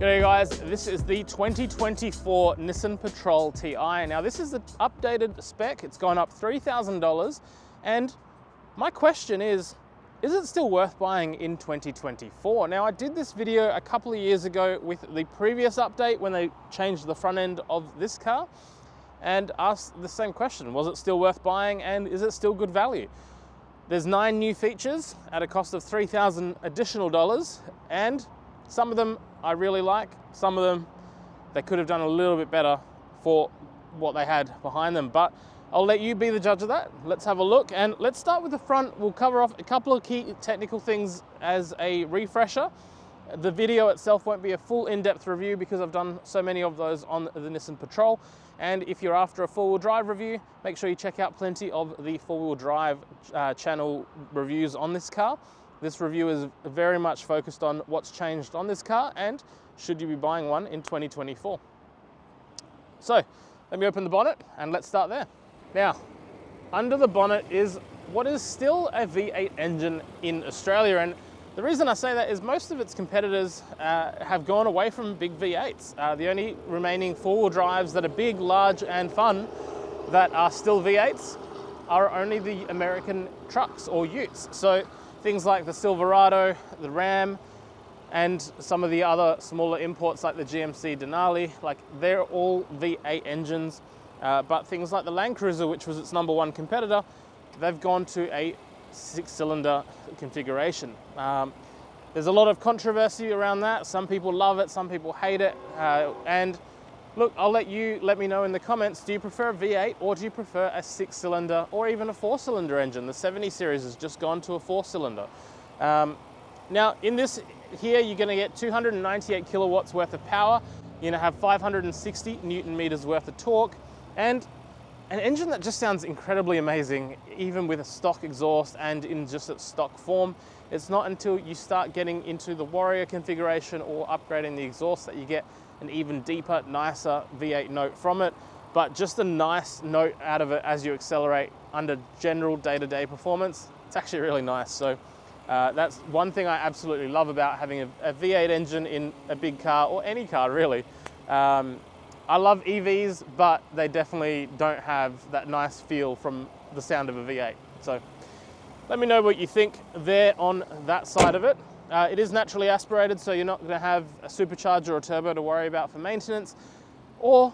G'day guys, this is the 2024 Nissan Patrol Ti. Now this is the updated spec, it's gone up $3,000, and my question is it still worth buying in 2024? Now I did this video a couple of years ago with the previous update when they changed the front end of this car and asked the same question, was it still worth buying and is it still good value? There's 9 new features at a cost of $3,000 additional dollars, and some of them I really like, some of them they could have done a little bit better for what they had behind them, but I'll let you be the judge of that. Let's have a look, and let's start with the front. We'll cover off a couple of key technical things as a refresher. The video itself won't be a full in-depth review because I've done so many of those on the Nissan Patrol, and if you're after a four-wheel drive review, make sure you check out plenty of the four-wheel drive channel reviews on this car. This review is very much focused on what's changed on this car and should you be buying one in 2024. So let me open the bonnet and let's start there. Now, under the bonnet is what is still a V8 engine in Australia, and the reason I say that is most of its competitors have gone away from big V8s. The only remaining four-wheel drives that are big, large and fun that are still V8s are only the American trucks or utes. So things like the Silverado, the Ram, and some of the other smaller imports like the GMC Denali, like they're all V8 engines. But things like the Land Cruiser, which was its #1 competitor, they've gone to a 6-cylinder configuration. There's a lot of controversy around that. Some people love it, some people hate it. And look, I'll let me know in the comments, do you prefer a V8 or do you prefer a 6-cylinder or even a 4-cylinder engine? The 70 series has just gone to a 4-cylinder. Now in this here, you're gonna get 298 kilowatts worth of power. You're gonna have 560 Newton meters worth of torque, and an engine that just sounds incredibly amazing, even with a stock exhaust and in just its stock form. It's not until you start getting into the Warrior configuration or upgrading the exhaust that you get an even deeper, nicer V8 note from it, but just a nice note out of it as you accelerate under general day-to-day performance. It's actually really nice. So that's one thing I absolutely love about having a V8 engine in a big car, or any car really. I love EVs, but they definitely don't have that nice feel from the sound of a V8. So let me know what you think there on that side of it. It is naturally aspirated, so you're not going to have a supercharger or a turbo to worry about for maintenance. Or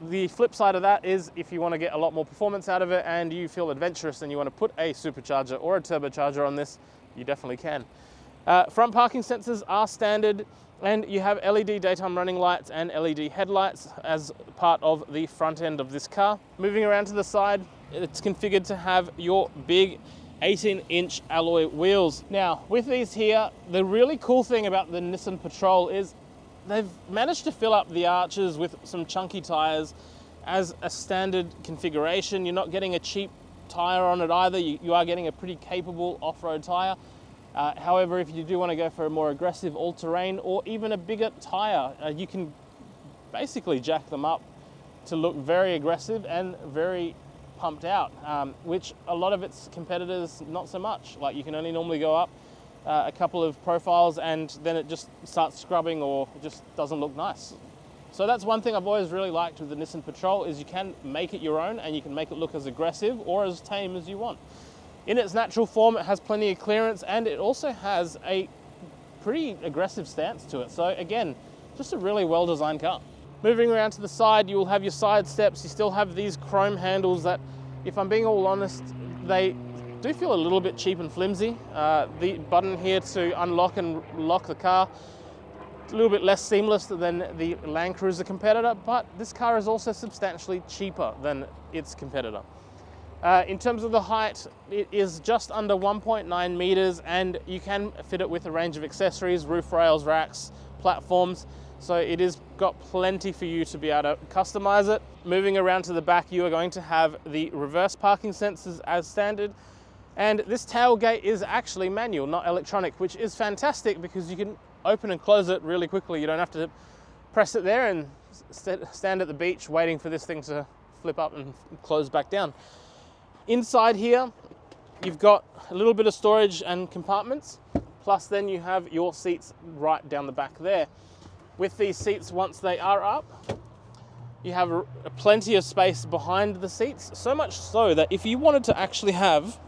the flip side of that is if you want to get a lot more performance out of it and you feel adventurous and you want to put a supercharger or a turbocharger on this, you definitely can. Front parking sensors are standard, and you have LED daytime running lights and LED headlights as part of the front end of this car. Moving around to the side, it's configured to have your big 18-inch alloy wheels. Now, with these here, the really cool thing about the Nissan Patrol is they've managed to fill up the arches with some chunky tires as a standard configuration. You're not getting a cheap tire on it either. You are getting a pretty capable off-road tire. However, if you do want to go for a more aggressive all-terrain or even a bigger tire, you can basically jack them up to look very aggressive and very pumped out, which a lot of its competitors not so much. Like, you can only normally go up a couple of profiles and then it just starts scrubbing or just doesn't look nice. So that's one thing I've always really liked with the Nissan Patrol, is you can make it your own and you can make it look as aggressive or as tame as you want. In its natural form, it has plenty of clearance, and it also has a pretty aggressive stance to it. So again, just a really well-designed car. Moving around to the side, you will have your side steps. You still have these chrome handles that, if I'm being all honest, they do feel a little bit cheap and flimsy. The button here to unlock and lock the car, it's a little bit less seamless than the Land Cruiser competitor, but this car is also substantially cheaper than its competitor. In terms of the height, it is just under 1.9 meters, and you can fit it with a range of accessories, roof rails, racks, platforms. So it has got plenty for you to be able to customize it. Moving around to the back, you are going to have the reverse parking sensors as standard. And this tailgate is actually manual, not electronic, which is fantastic because you can open and close it really quickly. You don't have to press it there and stand at the beach waiting for this thing to flip up and close back down. Inside here, you've got a little bit of storage and compartments, plus then you have your seats right down the back there. with these seats once they are up. You have plenty of space behind the seats, so much so that if you wanted to actually have,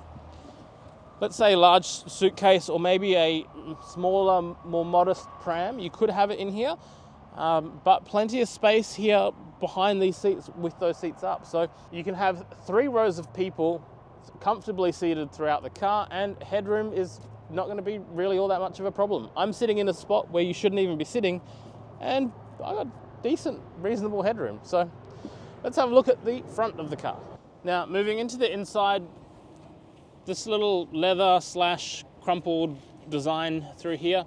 let's say, a large suitcase or maybe a smaller, more modest pram, you could have it in here, but plenty of space here behind these seats with those seats up. So you can have 3 rows of people comfortably seated throughout the car, and headroom is not going to be really all that much of a problem. I'm sitting in a spot where you shouldn't even be sitting, and I got decent, reasonable headroom. So let's have a look at the front of the car. Now, moving into the inside, this little leather / crumpled design through here,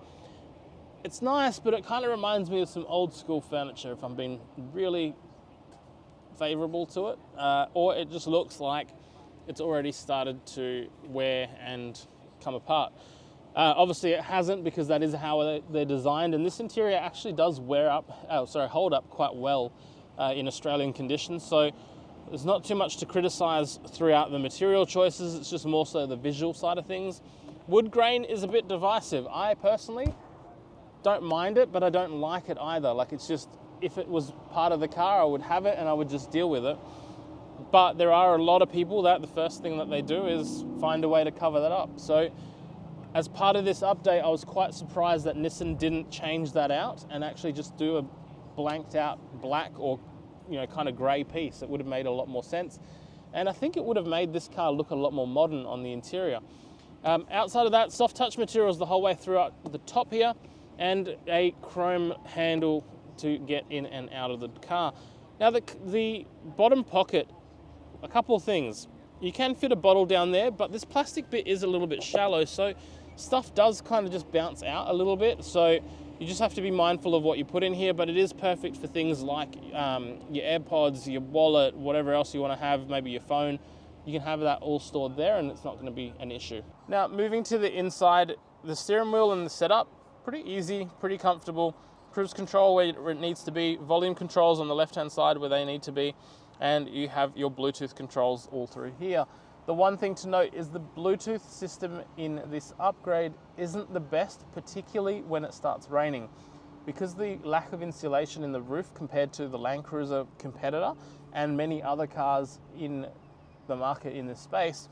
it's nice, but it kind of reminds me of some old school furniture, if I'm being really favorable to it, or it just looks like it's already started to wear and come apart. Obviously it hasn't, because that is how they're designed, and this interior actually does hold up quite well in Australian conditions, so there's not too much to criticize throughout the material choices. It's just more so the visual side of things. Wood grain is a bit divisive. I personally don't mind it, but I don't like it either. Like, it's just, if it was part of the car, I would have it and I would just deal with it. But there are a lot of people that the first thing that they do is find a way to cover that up. So as part of this update, I was quite surprised that Nissan didn't change that out and actually just do a blanked out black or, kind of grey piece. It would have made a lot more sense. And I think it would have made this car look a lot more modern on the interior. Outside of that, soft touch materials the whole way throughout the top here, and a chrome handle to get in and out of the car. Now the bottom pocket, a couple of things. You can fit a bottle down there, but this plastic bit is a little bit shallow, so stuff does kind of just bounce out a little bit. So you just have to be mindful of what you put in here, but it is perfect for things like your AirPods, your wallet, whatever else you want to have, maybe your phone. You can have that all stored there and it's not going to be an issue. Now, moving to the inside, the steering wheel and the setup, pretty easy, pretty comfortable. Cruise control where it needs to be, volume controls on the left-hand side where they need to be, and you have your Bluetooth controls all through here. The one thing to note is the Bluetooth system in this upgrade isn't the best, particularly when it starts raining. Because the lack of insulation in the roof compared to the Land Cruiser competitor and many other cars in the market in this space,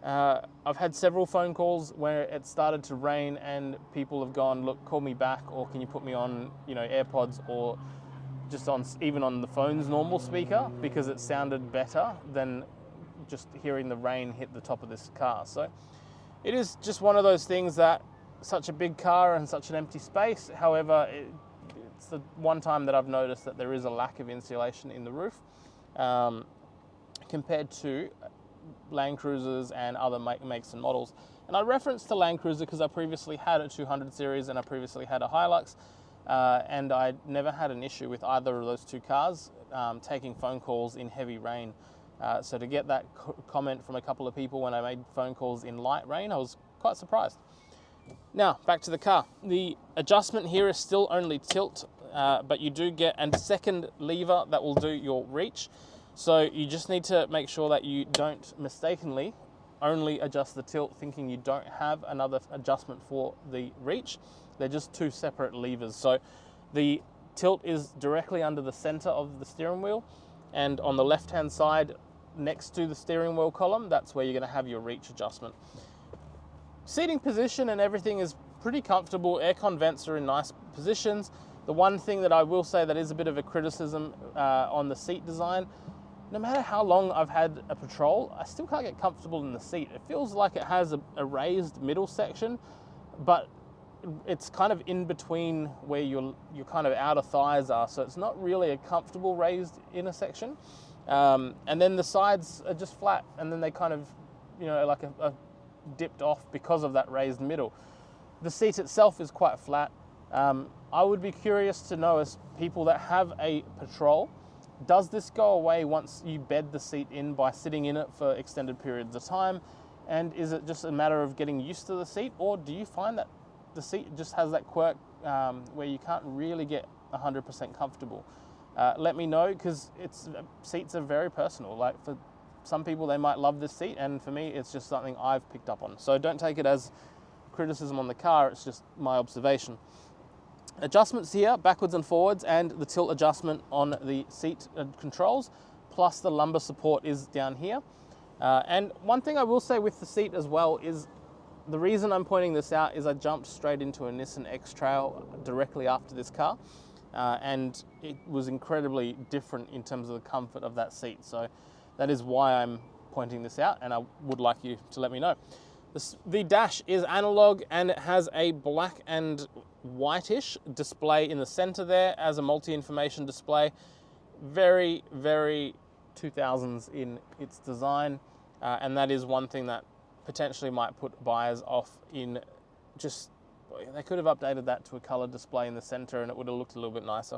I've had several phone calls where it started to rain and people have gone, look, call me back, or can you put me on, AirPods, or just even on the phone's normal speaker, because it sounded better than just hearing the rain hit the top of this car. So it is just one of those things that such a big car and such an empty space. However, it's the one time that I've noticed that there is a lack of insulation in the roof compared to Land Cruisers and other makes and models. And I referenced the Land Cruiser because I previously had a 200 series and I previously had a Hilux, and I never had an issue with either of those two cars taking phone calls in heavy rain. So to get that comment from a couple of people when I made phone calls in light rain, I was quite surprised. Now, back to the car. The adjustment here is still only tilt, but you do get a second lever that will do your reach. So you just need to make sure that you don't mistakenly only adjust the tilt thinking you don't have another adjustment for the reach. They're just two separate levers. So the tilt is directly under the center of the steering wheel, and on the left-hand side next to the steering wheel column, that's where you're going to have your reach adjustment. Seating position and everything is pretty comfortable. Aircon vents are in nice positions. The one thing that I will say that is a bit of a criticism on the seat design, no matter how long I've had a Patrol, I still can't get comfortable in the seat. It feels like it has a raised middle section, but it's kind of in between where your kind of outer thighs are, so it's not really a comfortable raised inner section. And then the sides are just flat, and then they kind of, like a dipped off because of that raised middle. The seat itself is quite flat. I would be curious to know, as people that have a Patrol, does this go away once you bed the seat in by sitting in it for extended periods of time? And is it just a matter of getting used to the seat, or do you find that the seat just has that quirk where you can't really get 100% comfortable? Let me know, because seats are very personal. Like, for some people, they might love this seat, and for me, it's just something I've picked up on. So don't take it as criticism on the car, it's just my observation. Adjustments here, backwards and forwards, and the tilt adjustment on the seat controls, plus the lumbar support is down here. And one thing I will say with the seat as well is the reason I'm pointing this out is I jumped straight into a Nissan X-Trail directly after this car, and it was incredibly different in terms of the comfort of that seat. So that is why I'm pointing this out, and I would like you to let me know. The dash is analog, and it has a black and whitish display in the center there as a multi-information display. Very, very 2000s in its design, and that is one thing that potentially might put buyers off in just, they could have updated that to a color display in the center and it would have looked a little bit nicer.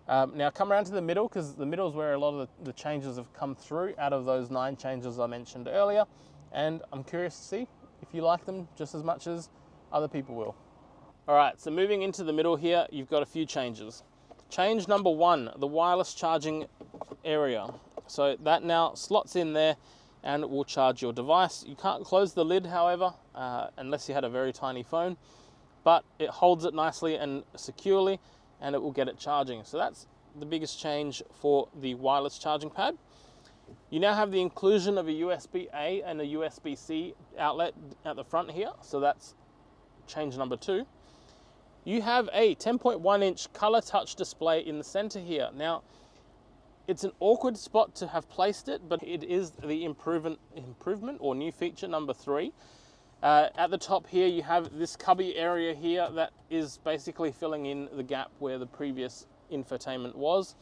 Now come around to the middle, because the middle is where a lot of the changes have come through out of those 9 changes I mentioned earlier, and I'm curious to see if you like them just as much as other people will. All right, so moving into the middle here, you've got a few changes. Change number 1, the wireless charging area. So that now slots in there and it will charge your device. You can't close the lid, however, unless you had a very tiny phone, but it holds it nicely and securely, and it will get it charging. So that's the biggest change for the wireless charging pad. You now have the inclusion of a USB-A and a USB-C outlet at the front here, so that's change number 2. You have a 10.1-inch color touch display in the center here. Now, it's an awkward spot to have placed it, but it is the improvement or new feature number 3. At the top here, you have this cubby area here that is basically filling in the gap where the previous infotainment was.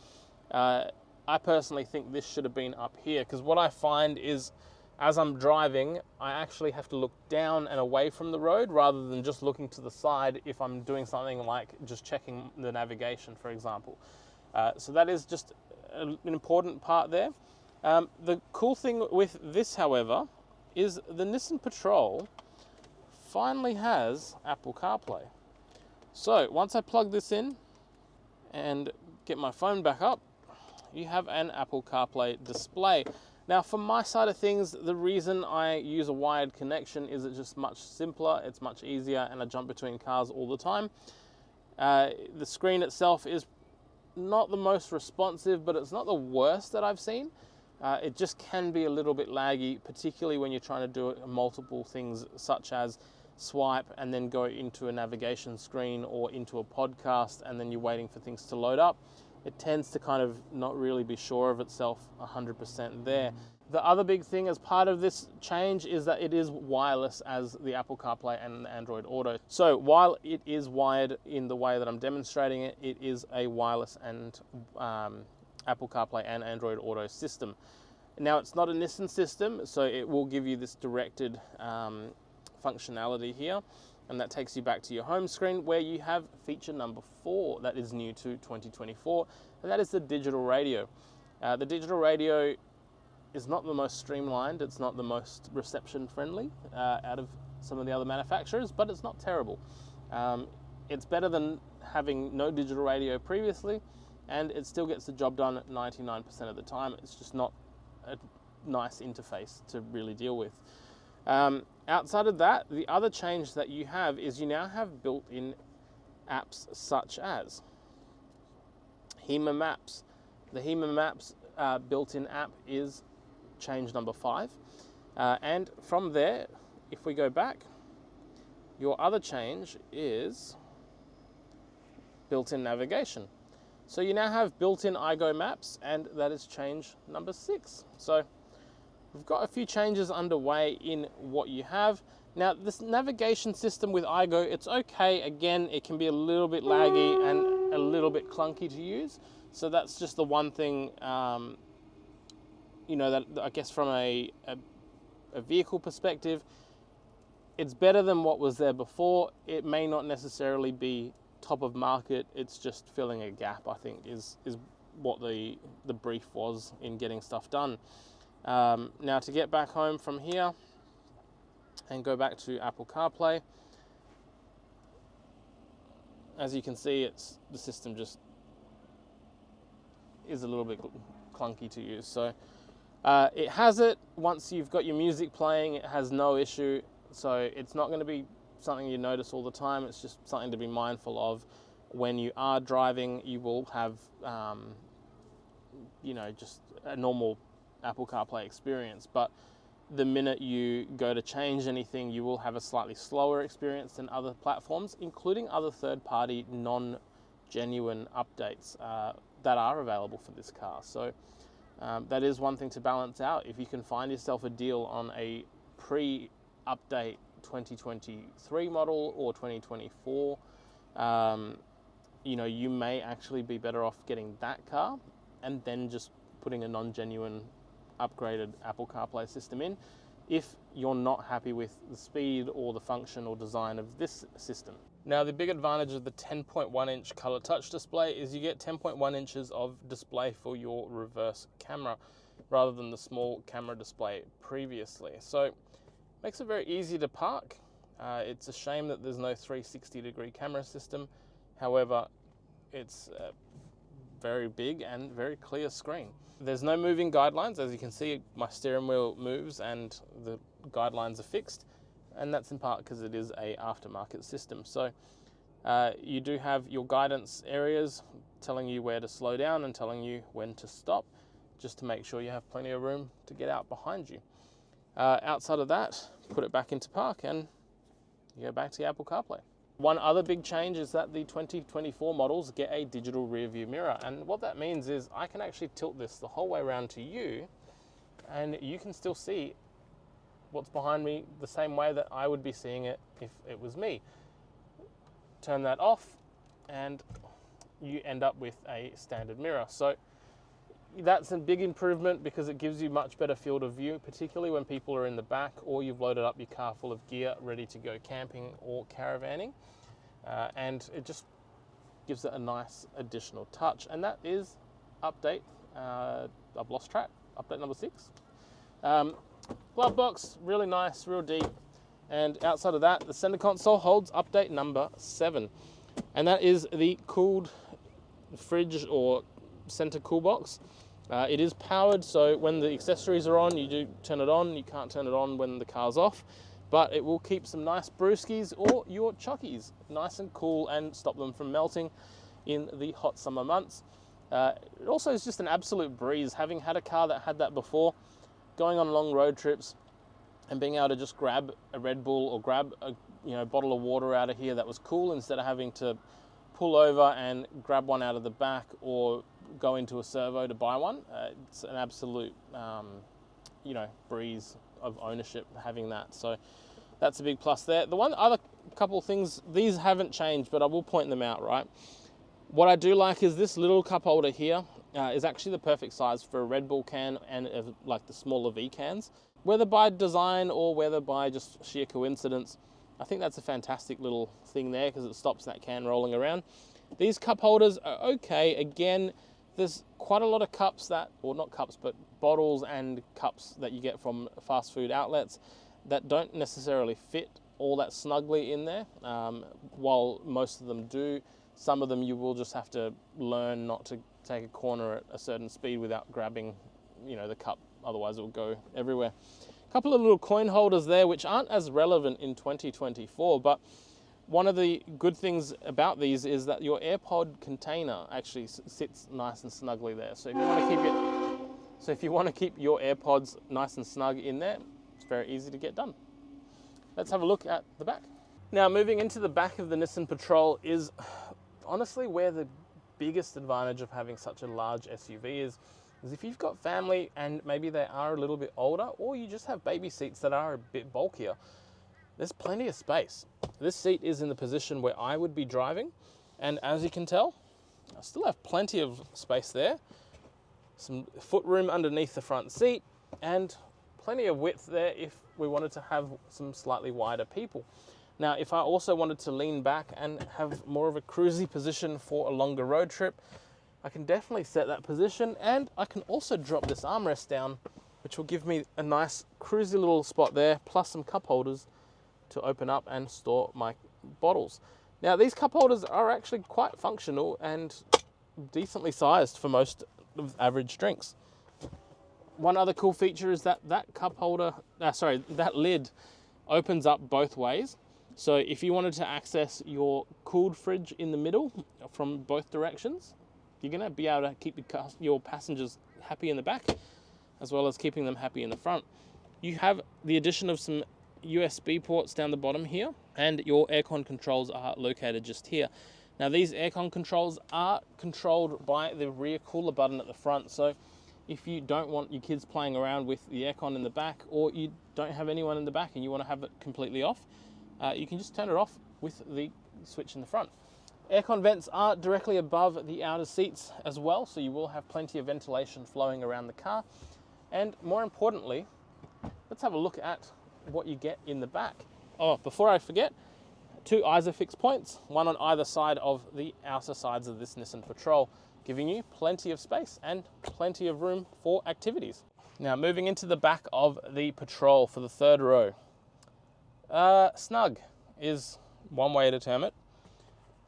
I personally think this should have been up here, because what I find is as I'm driving, I actually have to look down and away from the road rather than just looking to the side if I'm doing something like just checking the navigation, for example. So that is just an important part there. The cool thing with this, however, is the Nissan Patrol finally has Apple CarPlay. So once I plug this in and get my phone back up, you have an Apple CarPlay display. Now, from my side of things, the reason I use a wired connection is it's just much simpler, it's much easier, and I jump between cars all the time. The screen itself is not the most responsive, but it's not the worst that I've seen. It just can be a little bit laggy, particularly when you're trying to do multiple things, such as swipe and then go into a navigation screen or into a podcast, and then you're waiting for things to load up. It tends to kind of not really be sure of itself 100% there. The other big thing as part of this change is that it is wireless as the Apple CarPlay and Android Auto. So while it is wired in the way that I'm demonstrating it, it is a wireless and Apple CarPlay and Android Auto system. Now, it's not a Nissan system, so it will give you this directed functionality here, and that takes you back to your home screen where you have feature number 4 that is new to 2024, and that is the digital radio. The digital radio is not the most streamlined, it's not the most reception friendly out of some of the other manufacturers, but it's not terrible. It's better than having no digital radio previously, and it still gets the job done at 99% of the time. It's just not a nice interface to really deal with. Outside of that, the other change that you have is you now have built-in apps such as HEMA Maps. The HEMA Maps built-in app is change number 5. And from there, if we go back, your other change is built-in navigation. So you now have built-in iGo Maps, and that is change number 6. So we've got a few changes underway in what you have. Now, this navigation system with iGo, it's okay. Again, it can be a little bit laggy and a little bit clunky to use. So that's just the one thing, you know, that I guess from a vehicle perspective, it's better than what was there before. It may not necessarily be top of market. It's just filling a gap, I think, is what the brief was in getting stuff done. Now, to get back home from here and go back to Apple CarPlay, as you can see, the system just is a little bit clunky to use. So it has it once you've got your music playing, it has no issue. So it's not going to be something you notice all the time. It's just something to be mindful of when you are driving, you will have, you know, just a normal Apple CarPlay experience. But the minute you go to change anything, you will have a slightly slower experience than other platforms, including other third-party non-genuine updates that are available for this car. So that is one thing to balance out. If you can find yourself a deal on a pre-update 2023 model or 2024, you know, you may actually be better off getting that car and then just putting a non-genuine upgraded Apple CarPlay system in if you're not happy with the speed or the function or design of this system. Now, the big advantage of the 10.1 inch color touch display is you get 10.1 inches of display for your reverse camera rather than the small camera display previously. So it makes it very easy to park. It's a shame that there's no 360-degree camera system. However, it's a very big and very clear screen. There's no moving guidelines. As you can see, my steering wheel moves and the guidelines are fixed, and that's in part because it is a aftermarket system. So you do have your guidance areas telling you where to slow down and telling you when to stop, just to make sure you have plenty of room to get out behind you. Outside of that, put it back into park and you go back to Apple CarPlay. One other big change is that the 2024 models get a digital rear view mirror, and what that means is I can actually tilt this the whole way around to you and you can still see what's behind me the same way that I would be seeing it if it was me. Turn that off and you end up with a standard mirror. So that's a big improvement because it gives you much better field of view, particularly when people are in the back or you've loaded up your car full of gear ready to go camping or caravanning. And it just gives it a nice additional touch. And that is update, I've lost track, update number 6. Glove box, really nice, real deep. And outside of that, the center console holds update number 7. And that is the cooled fridge or center cool box. It is powered, so when the accessories are on, you do turn it on. You can't turn it on when the car's off, but it will keep some nice brewskis or your chockies nice and cool and stop them from melting in the hot summer months. It also is just an absolute breeze, having had a car that had that before, going on long road trips and being able to just grab a Red Bull or grab a bottle of water out of here that was cool instead of having to pull over and grab one out of the back or go into a servo to buy one. It's an absolute, breeze of ownership having that. So that's a big plus there. The one other couple of things, these haven't changed, but I will point them out, right? What I do like is this little cup holder here is actually the perfect size for a Red Bull can and like the smaller V cans. Whether by design or whether by just sheer coincidence, I think that's a fantastic little thing there because it stops that can rolling around. These cup holders are okay. Again, there's quite a lot of cups that, or not cups, but bottles and cups that you get from fast food outlets that don't necessarily fit all that snugly in there. While most of them do, some of them you will just have to learn not to take a corner at a certain speed without grabbing, the cup. Otherwise it will go everywhere. A couple of little coin holders there, which aren't as relevant in 2024, but one of the good things about these is that your AirPod container actually sits nice and snugly there. So if you want to keep your AirPods nice and snug in there, it's very easy to get done. Let's have a look at the back. Now, moving into the back of the Nissan Patrol is honestly where the biggest advantage of having such a large SUV is if you've got family and maybe they are a little bit older, or you just have baby seats that are a bit bulkier, there's plenty of space. This seat is in the position where I would be driving, and as you can tell, I still have plenty of space there. Some foot room underneath the front seat, and plenty of width there if we wanted to have some slightly wider people. Now, if I also wanted to lean back and have more of a cruisy position for a longer road trip, I can definitely set that position, and I can also drop this armrest down, which will give me a nice cruisy little spot there, plus some cup holders to open up and store my bottles. Now, these cup holders are actually quite functional and decently sized for most of average drinks. One other cool feature is that that lid opens up both ways. So if you wanted to access your cooled fridge in the middle from both directions, you're gonna be able to keep your passengers happy in the back, as well as keeping them happy in the front. You have the addition of some USB ports down the bottom here, and your aircon controls are located just here. Now these aircon controls are controlled by the rear cooler button at the front, so if you don't want your kids playing around with the aircon in the back, or you don't have anyone in the back and you want to have it completely off, you can just turn it off with the switch in the front. Aircon vents are directly above the outer seats as well, so you will have plenty of ventilation flowing around the car. And more importantly, let's have a look at what you get in the back. Oh, before I forget, 2 ISOFIX points, one on either side of the outer sides of this Nissan Patrol, giving you plenty of space and plenty of room for activities. Now moving into the back of the Patrol for the 3rd row. Snug is one way to term it.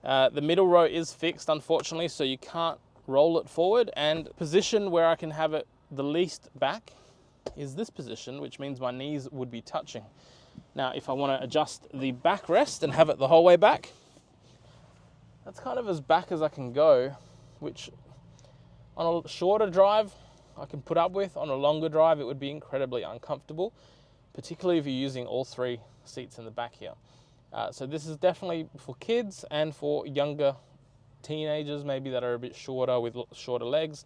The middle row is fixed, unfortunately, so you can't roll it forward, and position where I can have it the least back is this position, which means my knees would be touching. Now, if I want to adjust the backrest and have it the whole way back, that's kind of as back as I can go, which on a shorter drive I can put up with. On a longer drive, it would be incredibly uncomfortable, particularly if you're using all 3 seats in the back here. So this is definitely for kids and for younger teenagers, maybe that are a bit shorter with shorter legs.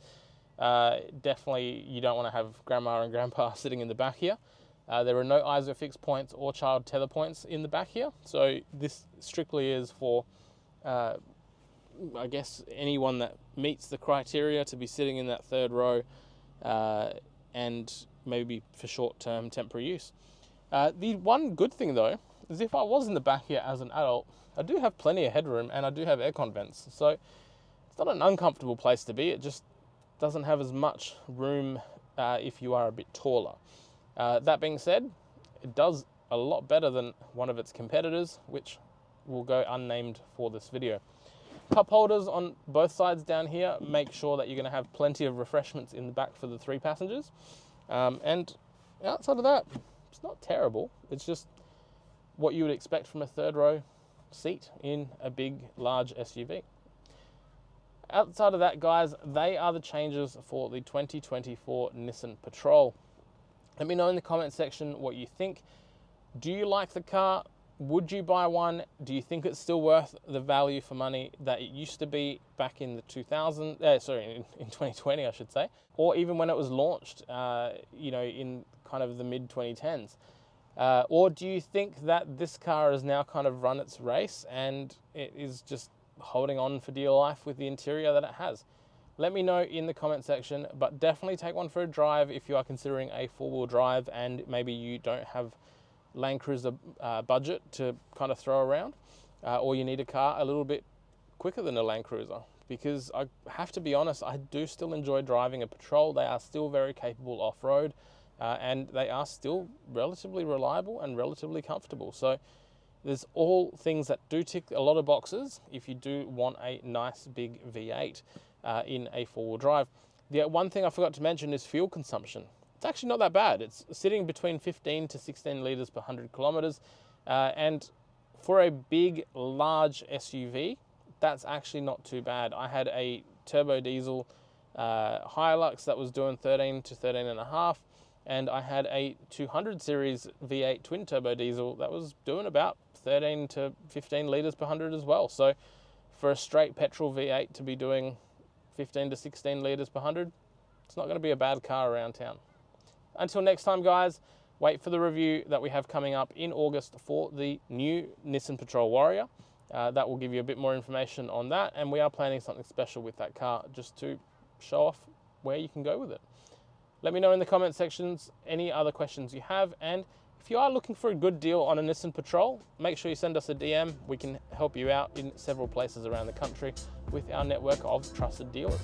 Definitely you don't want to have grandma and grandpa sitting in the back here. There are no ISOFIX points or child tether points in the back here, so this strictly is for I guess anyone that meets the criteria to be sitting in that 3rd row, and maybe for short-term temporary use. The one good thing though is if I was in the back here as an adult, I do have plenty of headroom and I do have aircon vents, so it's not an uncomfortable place to be. It just doesn't have as much room if you are a bit taller. That being said, it does a lot better than one of its competitors, which will go unnamed for this video. Cup holders on both sides down here. Make sure that you're going to have plenty of refreshments in the back for the 3 passengers. And outside of that, it's not terrible. It's just what you would expect from a 3rd row seat in a big, large SUV. Outside of that, guys, they are the changes for the 2024 Nissan Patrol. Let me know in the comment section what you think. Do you like the car? Would you buy one? Do you think it's still worth the value for money that it used to be back in the in 2020, I should say, or even when it was launched, in kind of the mid-2010s? Or do you think that this car has now kind of run its race and it is just holding on for dear life with the interior that it has? Let me know in the comment section, but definitely take one for a drive if you are considering a 4-wheel drive and maybe you don't have Land Cruiser budget to kind of throw around, or you need a car a little bit quicker than a Land Cruiser, because I have to be honest, I do still enjoy driving a Patrol. They are still very capable off-road, and they are still relatively reliable and relatively comfortable. So there's all things that do tick a lot of boxes if you do want a nice big V8 in a 4-wheel drive. The one thing I forgot to mention is fuel consumption. It's actually not that bad. It's sitting between 15 to 16 litres per 100 kilometres. And for a big, large SUV, that's actually not too bad. I had a turbo diesel Hilux that was doing 13 to 13.5, and I had a 200 series V8 twin turbo diesel that was doing about 13 to 15 litres per 100 as well. So for a straight petrol V8 to be doing 15 to 16 litres per 100, it's not going to be a bad car around town. Until next time, guys, wait for the review that we have coming up in August for the new Nissan Patrol Warrior. That will give you a bit more information on that, and we are planning something special with that car just to show off where you can go with it. Let me know in the comment sections any other questions you have, and if you are looking for a good deal on a Nissan Patrol, make sure you send us a DM. We can help you out in several places around the country with our network of trusted dealers.